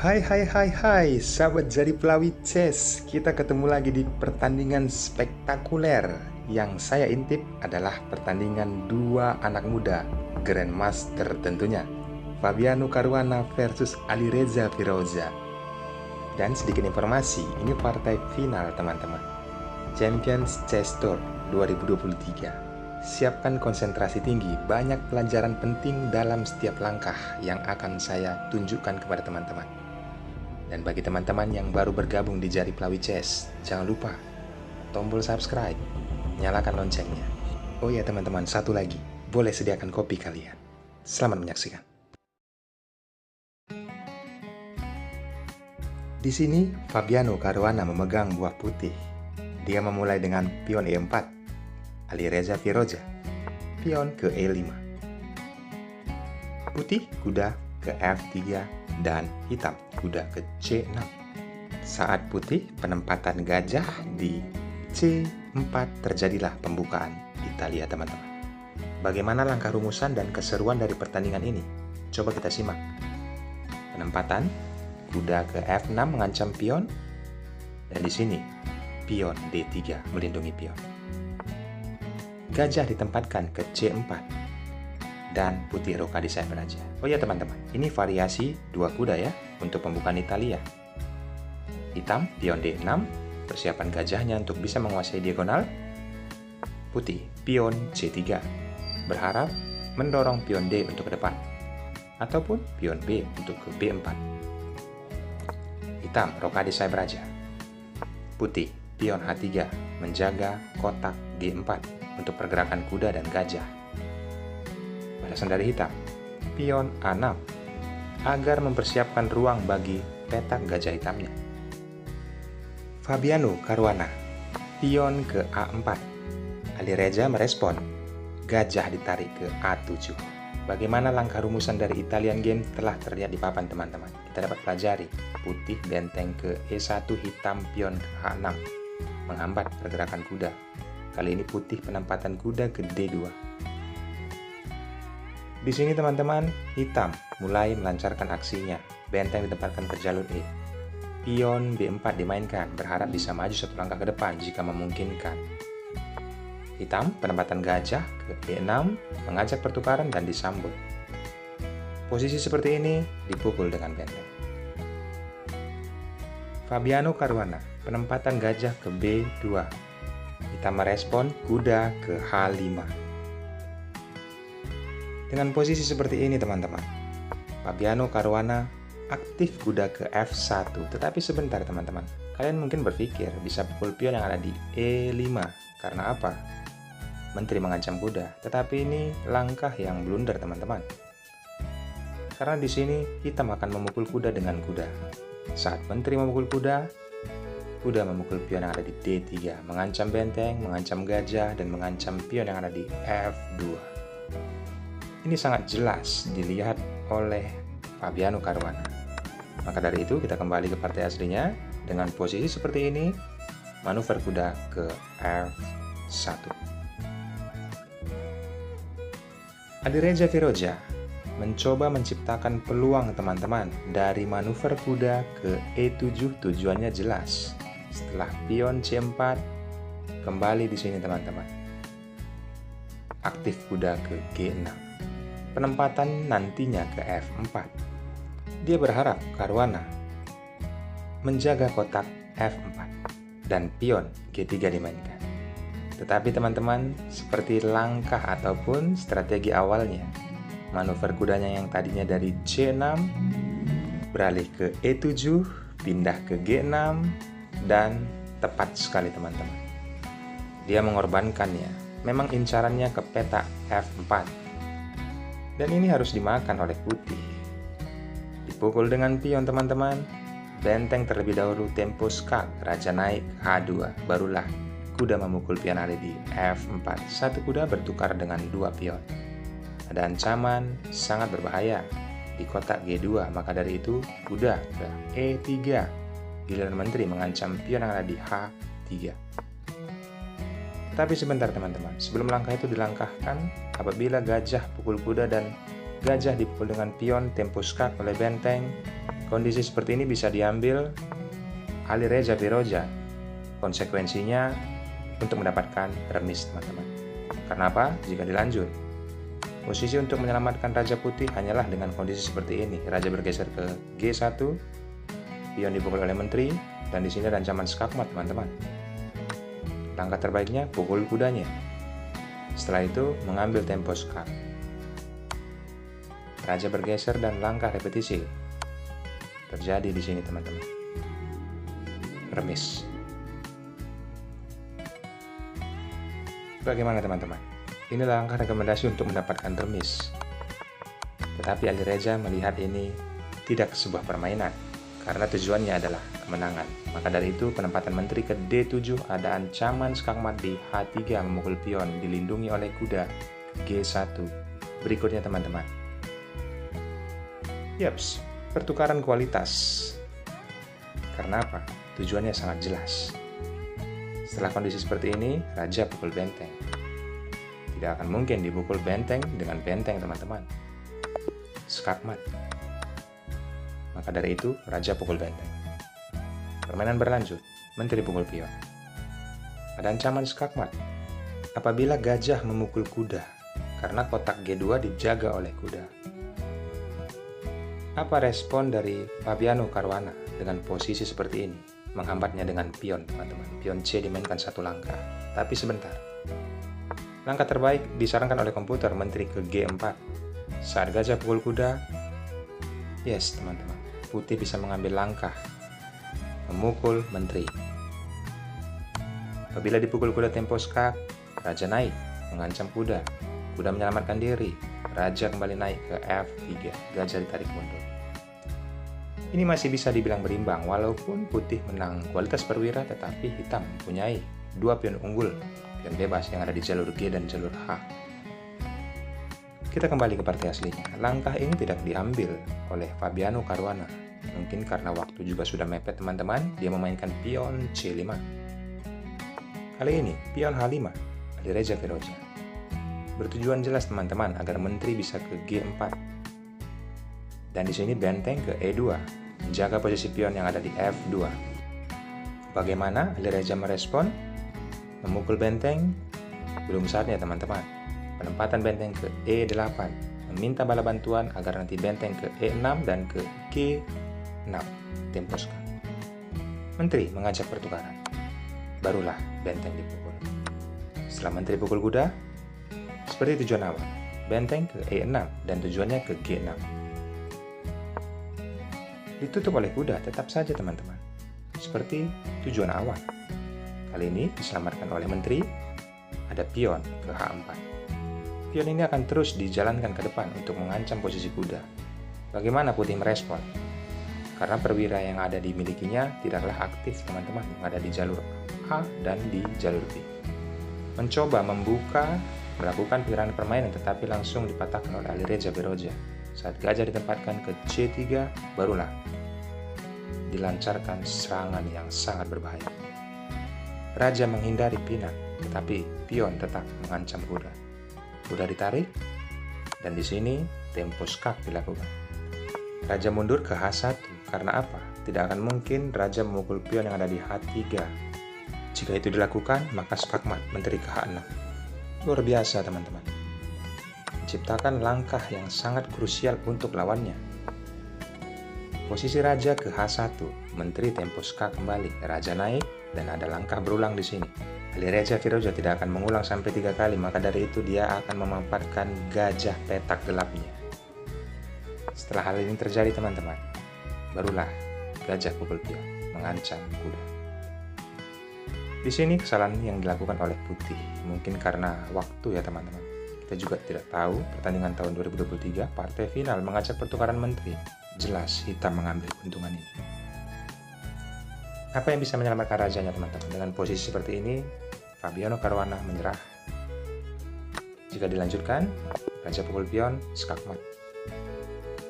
Hai, sahabat Jari Pelawi Chess. Kita ketemu lagi di pertandingan spektakuler. Yang saya intip adalah pertandingan dua anak muda, Grandmaster tentunya, Fabiano Caruana versus Alireza Firoza. Dan sedikit informasi, ini partai final teman-teman, Champions Chess Tour 2023. Siapkan konsentrasi tinggi, banyak pelajaran penting dalam setiap langkah yang akan saya tunjukkan kepada teman-teman. Dan bagi teman-teman yang baru bergabung di Jari Pelawi Chess, jangan lupa tombol subscribe, nyalakan loncengnya. Oh ya teman-teman, satu lagi, boleh sediakan kopi kalian. Selamat menyaksikan. Di sini Fabiano Caruana memegang buah putih. Dia memulai dengan pion E4. Alireza Firoza, pion ke E5. Putih kuda ke F3 dan hitam kuda ke C6. Saat putih penempatan gajah di C4 terjadilah pembukaan Italia teman-teman. Bagaimana langkah rumusan dan keseruan dari pertandingan ini? Coba kita simak. Penempatan kuda ke F6 mengancam pion, dan di sini pion D3 melindungi pion. Gajah ditempatkan ke C4 dan putih rokade cyber aja. Oh ya teman-teman, ini variasi dua kuda ya untuk pembukaan Italia. Hitam pion D6, persiapan gajahnya untuk bisa menguasai diagonal. Putih pion C3, berharap mendorong pion D untuk ke depan, ataupun pion B untuk ke B4. Hitam rokade cyber aja. Putih pion H3, menjaga kotak G4 untuk pergerakan kuda dan gajah. Balasan dari hitam, pion A6, agar mempersiapkan ruang bagi petak gajah hitamnya. Fabiano Caruana, pion ke A4. Alireza merespon, gajah ditarik ke A7. Bagaimana langkah rumusan dari Italian game telah terlihat di papan teman-teman. Kita dapat pelajari, putih benteng ke E1, hitam pion ke H6, menghambat pergerakan kuda. Kali ini putih penempatan kuda ke D2. Di sini teman-teman, hitam mulai melancarkan aksinya. Benteng ditempatkan ke jalur E. Pion B4 dimainkan, berharap bisa maju satu langkah ke depan jika memungkinkan. Hitam penempatan gajah ke E6, mengajak pertukaran dan disambut. Posisi seperti ini dipukul dengan benteng. Fabiano Caruana, penempatan gajah ke B2. Hitam merespon kuda ke H5. Dengan posisi seperti ini teman-teman, Fabiano Caruana aktif kuda ke F1. Tetapi sebentar teman-teman, kalian mungkin berpikir bisa pukul pion yang ada di E5. Karena apa? Menteri mengancam kuda. Tetapi ini langkah yang blunder teman-teman. Karena di sini hitam akan memukul kuda dengan kuda. Saat menteri memukul kuda, kuda memukul pion yang ada di D3, mengancam benteng, mengancam gajah, dan mengancam pion yang ada di F2. Ini sangat jelas dilihat oleh Fabiano Caruana. Maka dari itu kita kembali ke partai aslinya. Dengan posisi seperti ini, manuver kuda ke F1. Alireza Firoza mencoba menciptakan peluang teman-teman dari manuver kuda ke E7. Tujuannya jelas. Setelah pion C4, kembali di sini teman-teman. Aktif kuda ke G6. Penempatan nantinya ke F4. Dia berharap Caruana menjaga kotak F4 dan pion G3 dimainkan. Tetapi teman-teman, seperti langkah ataupun strategi awalnya, manuver kudanya yang tadinya dari C6 beralih ke E7, pindah ke G6, dan tepat sekali teman-teman. Dia mengorbankannya. Memang incarannya ke petak F4. Dan ini harus dimakan oleh putih. Dipukul dengan pion teman-teman. Benteng terlebih dahulu tempo skak, raja naik H2. Barulah kuda memukul pion ada di F4. Satu kuda bertukar dengan dua pion. Ada ancaman sangat berbahaya di kotak G2. Maka dari itu kuda ke E3. Giliran menteri mengancam pion yang ada di H3. Tapi sebentar teman-teman, sebelum langkah itu dilangkahkan, apabila gajah pukul kuda dan gajah dipukul dengan pion tempo skak oleh benteng, kondisi seperti ini bisa diambil Alireza Firoja. Konsekuensinya untuk mendapatkan remis, teman-teman. Karena apa? Jika dilanjut, posisi untuk menyelamatkan Raja Putih hanyalah dengan kondisi seperti ini. Raja bergeser ke G1, pion dipukul oleh menteri, dan di sini ada ancaman skakmat, teman-teman. Langkah terbaiknya pukul kudanya. Setelah itu mengambil tempo skak. Raja bergeser dan langkah repetisi terjadi di sini, teman-teman. Remis. Bagaimana, teman-teman? Ini langkah rekomendasi untuk mendapatkan remis. Tetapi Alireza melihat ini tidak sebuah permainan, karena tujuannya adalah kemenangan. Maka dari itu, penempatan menteri ke D7 ada ancaman skakmat di H3 memukul pion, dilindungi oleh kuda G1. Berikutnya, teman-teman. Yaps, pertukaran kualitas. Karena apa? Tujuannya sangat jelas. Setelah kondisi seperti ini, Raja pukul benteng. Tidak akan mungkin dipukul benteng dengan benteng, teman-teman. Skakmat. Maka dari itu, Raja pukul benteng. Permainan berlanjut, menteri pukul pion. Ada ancaman skakmat apabila gajah memukul kuda, karena kotak G2 dijaga oleh kuda. Apa respon dari Fabiano Caruana dengan posisi seperti ini? Menghambatnya dengan pion, teman-teman. Pion C dimainkan satu langkah. Tapi sebentar. Langkah terbaik disarankan oleh komputer, menteri ke G4. Saat gajah pukul kuda, yes, teman-teman. Putih bisa mengambil langkah memukul menteri. Apabila dipukul kuda tempo skak, Raja naik, mengancam kuda. Kuda menyelamatkan diri. Raja kembali naik ke F3. Gajah ditarik mundur. Ini masih bisa dibilang berimbang, walaupun putih menang kualitas perwira, tetapi hitam mempunyai dua pion unggul, pion bebas yang ada di jalur G dan jalur H. Kita kembali ke partai aslinya. Langkah ini tidak diambil oleh Fabiano Caruana. Mungkin karena waktu juga sudah mepet, teman-teman. Dia memainkan pion C5. Kali ini, pion H5, Alireza Firoja. Bertujuan jelas, teman-teman, agar menteri bisa ke G4. Dan di sini benteng ke E2, menjaga posisi pion yang ada di F2. Bagaimana Alireza merespon? Memukul benteng? Belum saatnya, teman-teman. Penempatan benteng ke E8, meminta bala bantuan agar nanti benteng ke E6 dan ke G6. Tempo skak. Menteri mengajak pertukaran. Barulah benteng dipukul. Setelah menteri pukul kuda, seperti tujuan awal, benteng ke E6 dan tujuannya ke G6. Ditutup oleh kuda, tetap saja, teman-teman. Seperti tujuan awal. Kali ini diselamatkan oleh menteri, ada pion ke H4. Pion ini akan terus dijalankan ke depan untuk mengancam posisi kuda. Bagaimana putih merespon? Karena perwira yang ada dimilikinya tidaklah aktif, teman-teman, yang ada di jalur A dan di jalur B. Mencoba membuka, melakukan pilihan permainan, tetapi langsung dipatahkan oleh Alireza Firoja. Saat gajah ditempatkan ke C3, barulah dilancarkan serangan yang sangat berbahaya. Raja menghindari pinan, tetapi pion tetap mengancam kuda. Kuda ditarik, dan di sini tempo skak dilakukan. Raja mundur ke H1, karena apa? Tidak akan mungkin Raja memukul pion yang ada di H3. Jika itu dilakukan, maka skakmat menteri ke H6. Luar biasa, teman-teman. Menciptakan langkah yang sangat krusial untuk lawannya. Posisi Raja ke H1, menteri tempo skak kembali. Raja naik, dan ada langkah berulang di sini. Alireza Firoja tidak akan mengulang sampai 3 kali, maka dari itu dia akan memaparkan gajah petak gelapnya. Setelah hal ini terjadi, teman-teman, barulah gajah pukul pion, mengancam kuda. Di sini kesalahan yang dilakukan oleh putih, mungkin karena waktu ya, teman-teman. Kita juga tidak tahu, pertandingan tahun 2023, partai final mengajak pertukaran menteri. Jelas hitam mengambil keuntungan ini. Apa yang bisa menyelamatkan rajanya, teman-teman? Dengan posisi seperti ini, Fabiano Caruana menyerah. Jika dilanjutkan, Raja pukul pion, skakmat.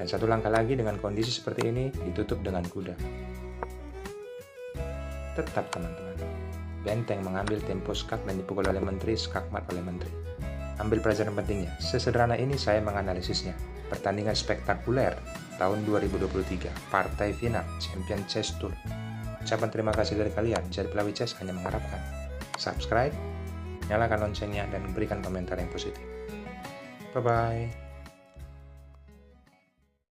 Dan satu langkah lagi dengan kondisi seperti ini, ditutup dengan kuda. Tetap, teman-teman, benteng mengambil tempo skak dan dipukul oleh menteri, skakmat oleh menteri. Ambil pelajaran pentingnya. Sesederhana ini saya menganalisisnya. pertandingan spektakuler tahun 2023, partai final Champion Chess Tour. Ucapan terima kasih dari kalian. Jadi Pelawit Chess hanya mengharapkan subscribe, nyalakan loncengnya, dan berikan komentar yang positif. Bye-bye.